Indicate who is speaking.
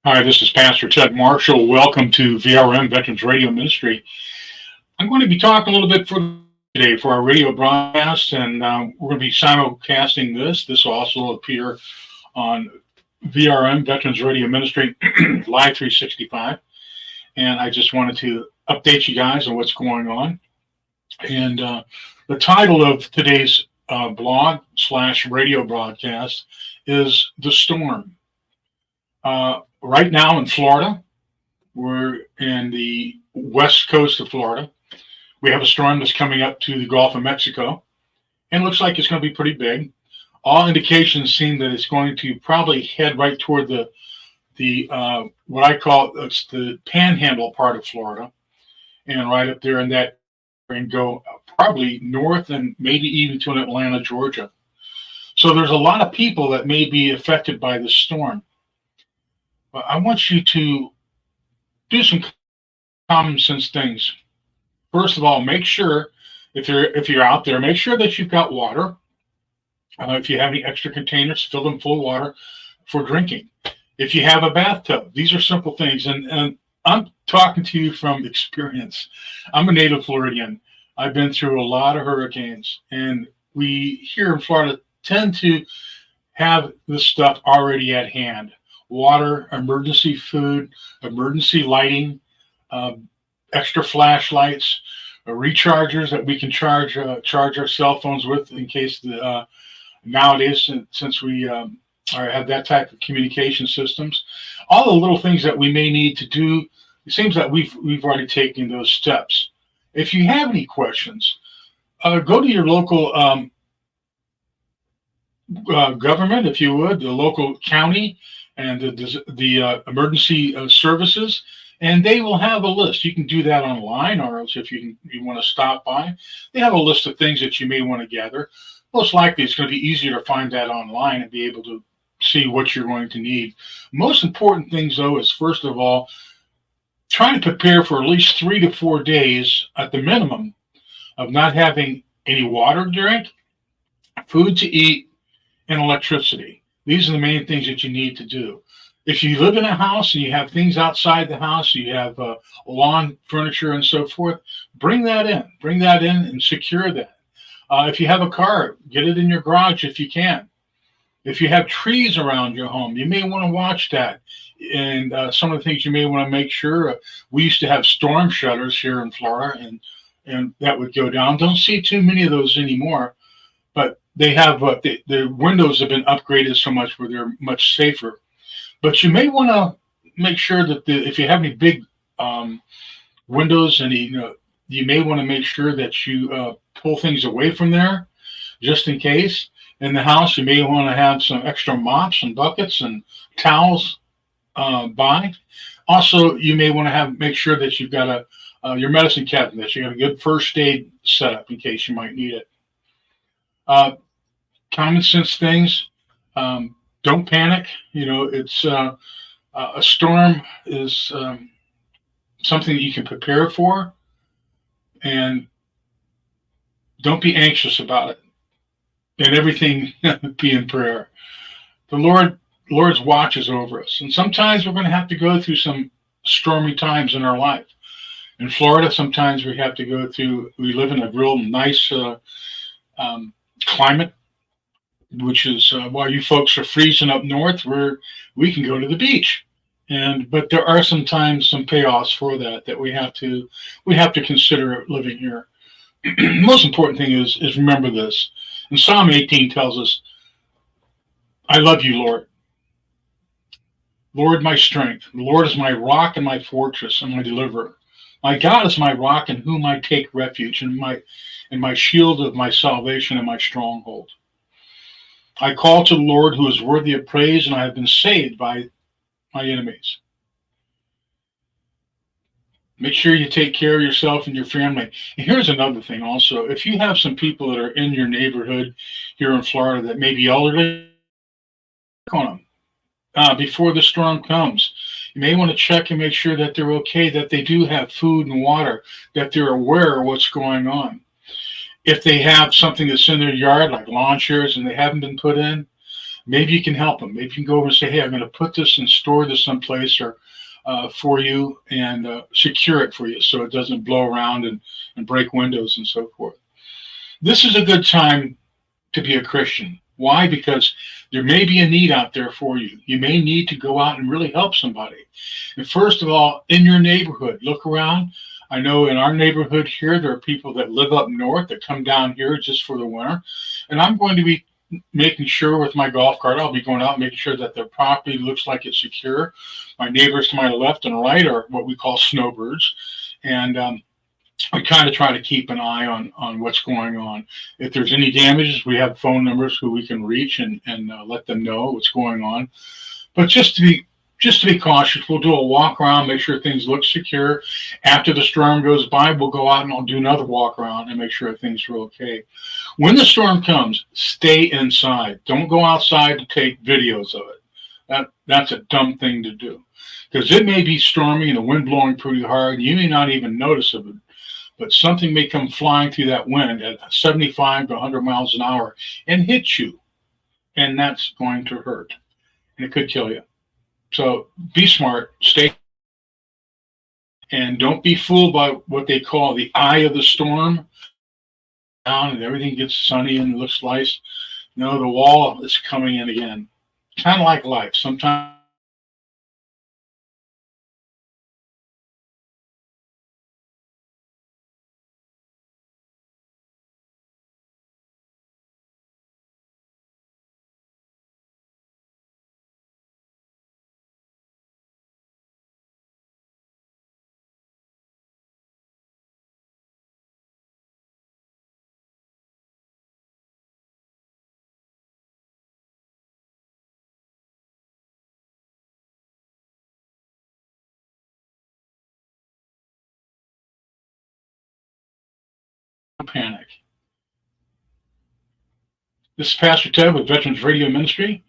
Speaker 1: Hi, this is Pastor Ted Marshall. Welcome to VRM Veterans Radio Ministry. I'm going to be talking a little bit for today for our radio broadcast, and we're going to be simulcasting this. This will also appear on VRM Veterans Radio Ministry Live 365. And I just wanted to update you guys on what's going on. And the title of today's blog slash radio broadcast is The Storm. Right now in Florida, we're in the west coast of Florida. We have a storm that's coming up to the Gulf of Mexico, and it looks like it's going to be pretty big. All indications seem that it's going to probably head right toward the what I call it's the panhandle part of Florida, and right up there in that, and go probably north and maybe even to Atlanta, Georgia. So there's a lot of people that may be affected by this storm. But I want you to do some common sense things. First of all, make sure if you're out there, make sure that you've got water. If you have any extra containers, fill them full of water for drinking. If you have a bathtub, these are simple things. And I'm talking to you from experience. I'm a native Floridian. I've been through a lot of hurricanes, and we here in Florida tend to have this stuff already at hand. Water, emergency food, emergency lighting, extra flashlights, rechargers that we can charge our cell phones with in case nowadays since we have that type of communication systems. All the little things that we may need to do. It seems that we've already taken those steps. If you have any questions, go to your local government, if you would, the local county and the emergency services, and they will have a list. You can do that online, or else if you want to stop by, they have a list of things that you may want to gather. Most likely it's going to be easier to find that online and be able to see what you're going to need. Most important things, though, is first of all, try to prepare for at least 3 to 4 days at the minimum of not having any water to drink, food to eat, and electricity. These are the main things that you need to do. If you live in a house and you have things outside the house, you have lawn furniture and so forth, bring that in. Bring that in and secure that. If you have a car, get it in your garage if you can. If you have trees around your home, you may want to watch that. And some of the things you may want to make sure, we used to have storm shutters here in Florida, and that would go down. Don't see too many of those anymore, but they have the windows have been upgraded so much where they're much safer. But you may want to make sure that if you have any big windows, and you may want to make sure that you pull things away from there, just in case. In the house, you may want to have some extra mops and buckets and towels by. Also, you may want to make sure that you've got your medicine cabinet, that you got a good first aid setup in case you might need it. Common sense things. Don't panic. It's a storm is something that you can prepare for, and don't be anxious about it. And everything be in prayer. The Lord's watches over us, and sometimes we're going to have to go through some stormy times in our life. In Florida, sometimes we have to go through. We live in a real nice climate, which is while you folks are freezing up north, we can go to the beach, but there are sometimes some payoffs for that we have to consider living here. Most important thing is remember this. And Psalm 18 tells us, "I love you, Lord. Lord, my strength. The Lord is my rock and my fortress and my deliverer. My God is my rock in whom I take refuge, and my shield of my salvation and my stronghold. I call to the Lord who is worthy of praise, and I have been saved by my enemies." Make sure you take care of yourself and your family. And here's another thing also. If you have some people that are in your neighborhood here in Florida that may be elderly, check on them before the storm comes. You may want to check and make sure that they're okay, that they do have food and water, that they're aware of what's going on. If they have something that's in their yard, like lawn chairs, and they haven't been put in, maybe you can help them. Maybe you can go over and say, hey, I'm going to put this and store this someplace or for you and secure it for you so it doesn't blow around and break windows and so forth. This is a good time to be a Christian. Why? Because there may be a need out there for you. You may need to go out and really help somebody. And first of all, in your neighborhood, look around. I know in our neighborhood here, there are people that live up north that come down here just for the winter. And I'm going to be making sure with my golf cart, I'll be going out and making sure that their property looks like it's secure. My neighbors to my left and right are what we call snowbirds. And we kind of try to keep an eye on what's going on. If there's any damages, we have phone numbers who we can reach and let them know what's going on. But just to be cautious, we'll do a walk around, make sure things look secure. After the storm goes by, we'll go out and I'll do another walk around and make sure things are okay. When the storm comes, stay inside. Don't go outside to take videos of it. That's a dumb thing to do because it may be stormy and the wind blowing pretty hard. And you may not even notice of it, but something may come flying through that wind at 75 to 100 miles an hour and hit you, and that's going to hurt, and it could kill you. So be smart, stay, and don't be fooled by what they call the eye of the storm. Down and everything gets sunny and looks nice. No, the wall is coming in again. Kind of like life. Sometimes panic. This is Pastor Ted with Veterans Radio Ministry.